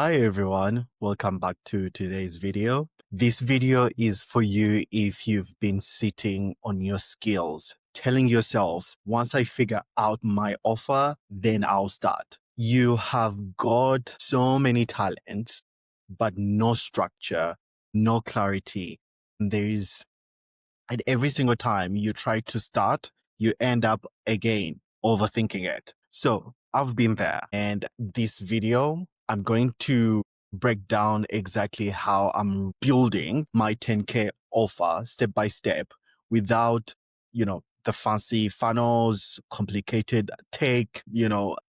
Hi everyone, welcome back to today's video. This video is for you if you've been sitting on your skills, telling yourself, once I figure out my offer, then I'll start. You have got so many talents, but no structure, no clarity. And every single time you try to start, you end up again overthinking it. So I've been there, and this video, I'm going to break down exactly how I'm building my 10K offer step by step without, the fancy funnels, complicated tech,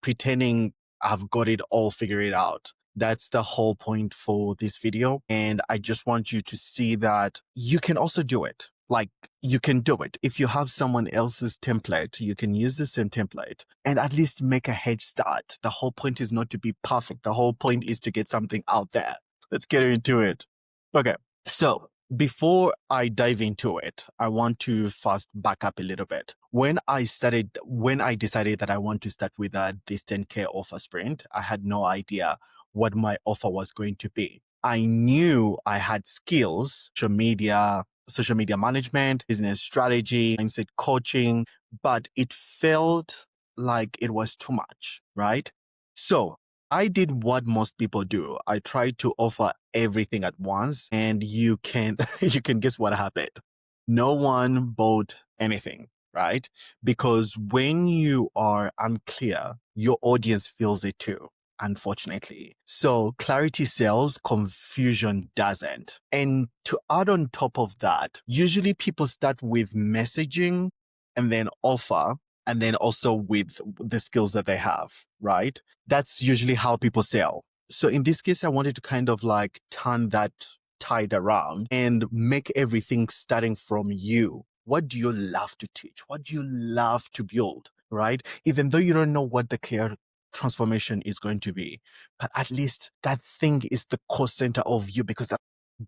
pretending I've got it all figured out. That's the whole point for this video. And I just want you to see that you can also do it. Like, you can do it. If you have someone else's template, you can use the same template and at least make a head start. The whole point is not to be perfect. The whole point is to get something out there. Let's get into it. Okay. So before I dive into it, I want to first back up a little bit. When I decided that I want to start with this 10K offer sprint, I had no idea what my offer was going to be. I knew I had skills, social media management, business strategy, mindset coaching, but it felt like it was too much, right? So I did what most people do. I tried to offer everything at once, and you can guess what happened. No one bought anything, right? Because when you are unclear, your audience feels it too, unfortunately. So clarity sells, confusion doesn't. And to add on top of that, usually people start with messaging and then offer, and then also with the skills that they have, right? That's usually how people sell. So in this case, I wanted to kind of like turn that tide around and make everything starting from you. What do you love to teach? What do you love to build, right? Even though you don't know what the clear transformation is going to be, but at least that thing is the core center of you, because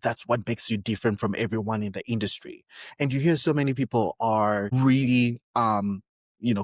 that's what makes you different from everyone in the industry. And you hear so many people are really,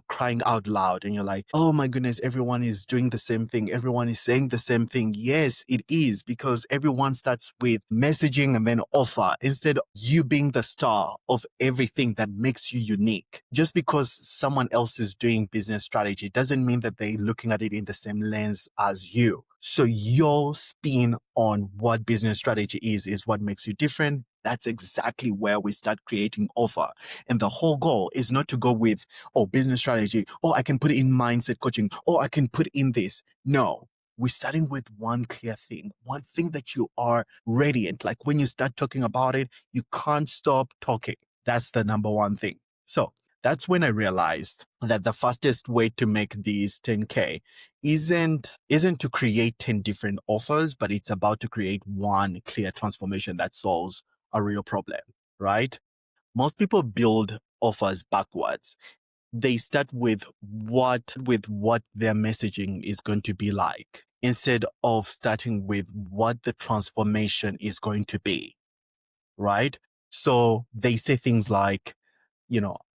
crying out loud, and you're like, oh my goodness, everyone is doing the same thing. Everyone is saying the same thing. Yes, it is, because everyone starts with messaging and then offer, instead of you being the star of everything that makes you unique. Just because someone else is doing business strategy doesn't mean that they're looking at it in the same lens as you. So your spin on what business strategy is what makes you different. That's exactly where we start creating offer. And the whole goal is not to go with, oh, business strategy, oh, I can put it in mindset coaching, oh, I can put in this. No, we're starting with one clear thing, one thing that you are radiant. Like when you start talking about it, you can't stop talking. That's the number one thing. So that's when I realized that the fastest way to make these 10K isn't to create 10 different offers, but it's about to create one clear transformation that solves a real problem, right? Most people build offers backwards. They start with what their messaging is going to be like, instead of starting with what the transformation is going to be, right? So they say things like,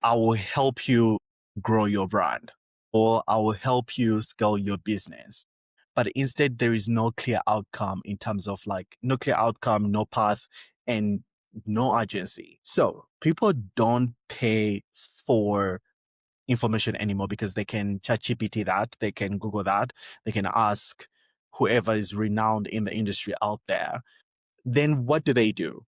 I will help you grow your brand, or I will help you scale your business. But instead, there is no clear outcome, in terms of like no clear outcome, no path, and no urgency. So people don't pay for information anymore, because they can ChatGPT that, they can Google that, they can ask whoever is renowned in the industry out there. Then what do they do?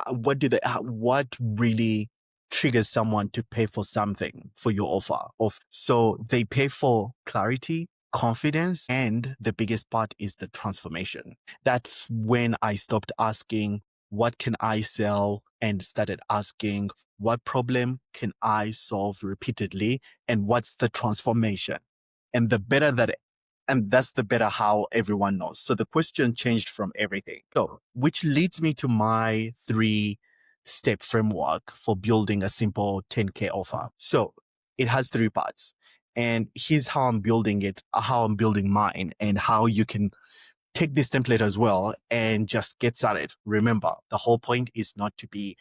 What really triggers someone to pay for something, for your offer? So they pay for clarity, confidence, and the biggest part is the transformation. That's when I stopped asking, what can I sell? And started asking, what problem can I solve repeatedly? And what's the transformation? And that's the better how everyone knows. So the question changed from everything. So, which leads me to my 3-step framework for building a simple 10K offer. So it has 3 parts. And here's how I'm building it, how I'm building mine, and how you can take this template as well and just get started. Remember, the whole point is not to be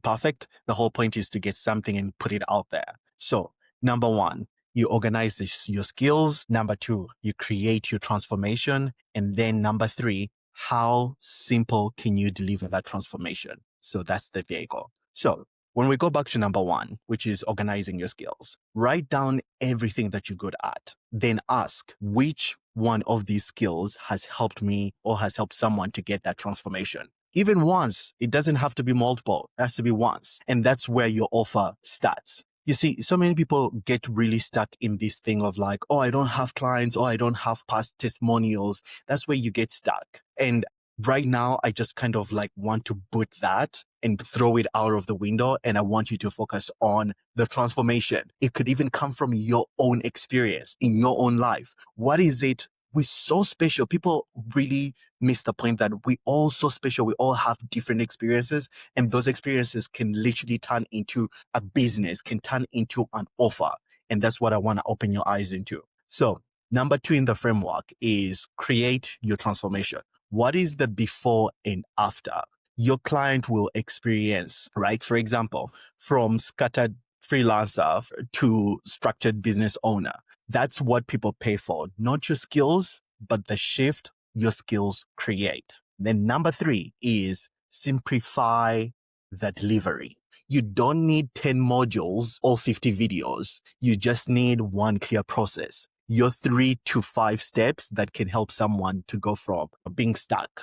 perfect. The whole point is to get something and put it out there. So number 1, you organize your skills. Number 2, you create your transformation. And then number 3, how simple can you deliver that transformation? So that's the vehicle. So when we go back to number 1, which is organizing your skills, write down everything that you're good at. Then ask which one of these skills has helped me or has helped someone to get that transformation. Even once, it doesn't have to be multiple, it has to be once. And that's where your offer starts. You see, so many people get really stuck in this thing of like, oh, I don't have clients, or I don't have past testimonials. That's where you get stuck. And right now, I just kind of like want to put that and throw it out of the window. And I want you to focus on the transformation. It could even come from your own experience in your own life. What is it? We're so special. People really miss the point that we all so special. We all have different experiences, and those experiences can literally turn into a business, can turn into an offer. And that's what I want to open your eyes into. So number 2 in the framework is create your transformation. What is the before and after your client will experience, right? For example, from scattered freelancer to structured business owner. That's what people pay for, not your skills, but the shift your skills create. Then number 3 is simplify the delivery. You don't need 10 modules or 50 videos. You just need one clear process. Your 3 to 5 steps that can help someone to go from being stuck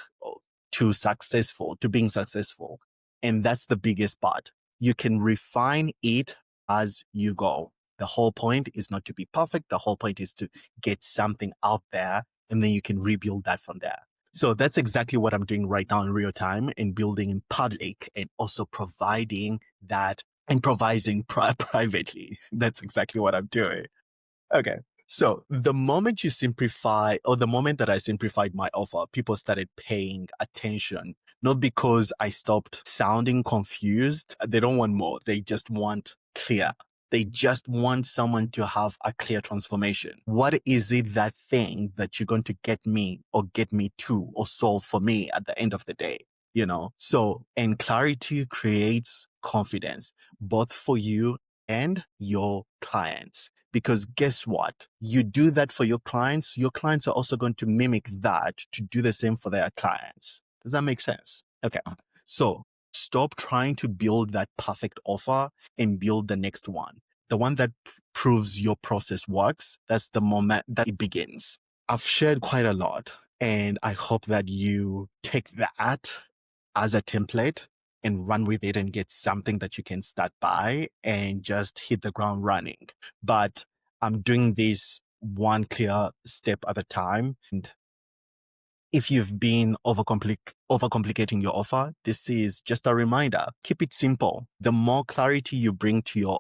to successful, to being successful. And that's the biggest part. You can refine it as you go. The whole point is not to be perfect. The whole point is to get something out there, and then you can rebuild that from there. So that's exactly what I'm doing right now in real time, and building in public, and also providing that, improvising privately. That's exactly what I'm doing. Okay. So the moment you simplify, or the moment that I simplified my offer, people started paying attention, not because I stopped sounding confused. They don't want more. They just want clear. They just want someone to have a clear transformation. What is it, that thing that you're going to get me or get me to or solve for me at the end of the day? You know, so, and clarity creates confidence, both for you and your clients. Because guess what? You do that for your clients are also going to mimic that to do the same for their clients. Does that make sense? Okay. So stop trying to build that perfect offer and build the next one. The one that proves your process works. That's the moment that it begins. I've shared quite a lot, and I hope that you take that as a template and run with it and get something that you can start by and just hit the ground running. But I'm doing this one clear step at a time. And if you've been overcomplicating your offer, this is just a reminder. Keep it simple. The more clarity you bring to your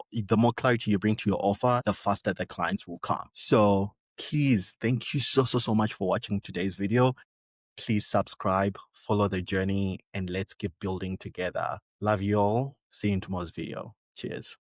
offer, the faster the clients will come. So please, thank you so much for watching today's video. Please subscribe, follow the journey, and let's keep building together. Love you all. See you in tomorrow's video. Cheers.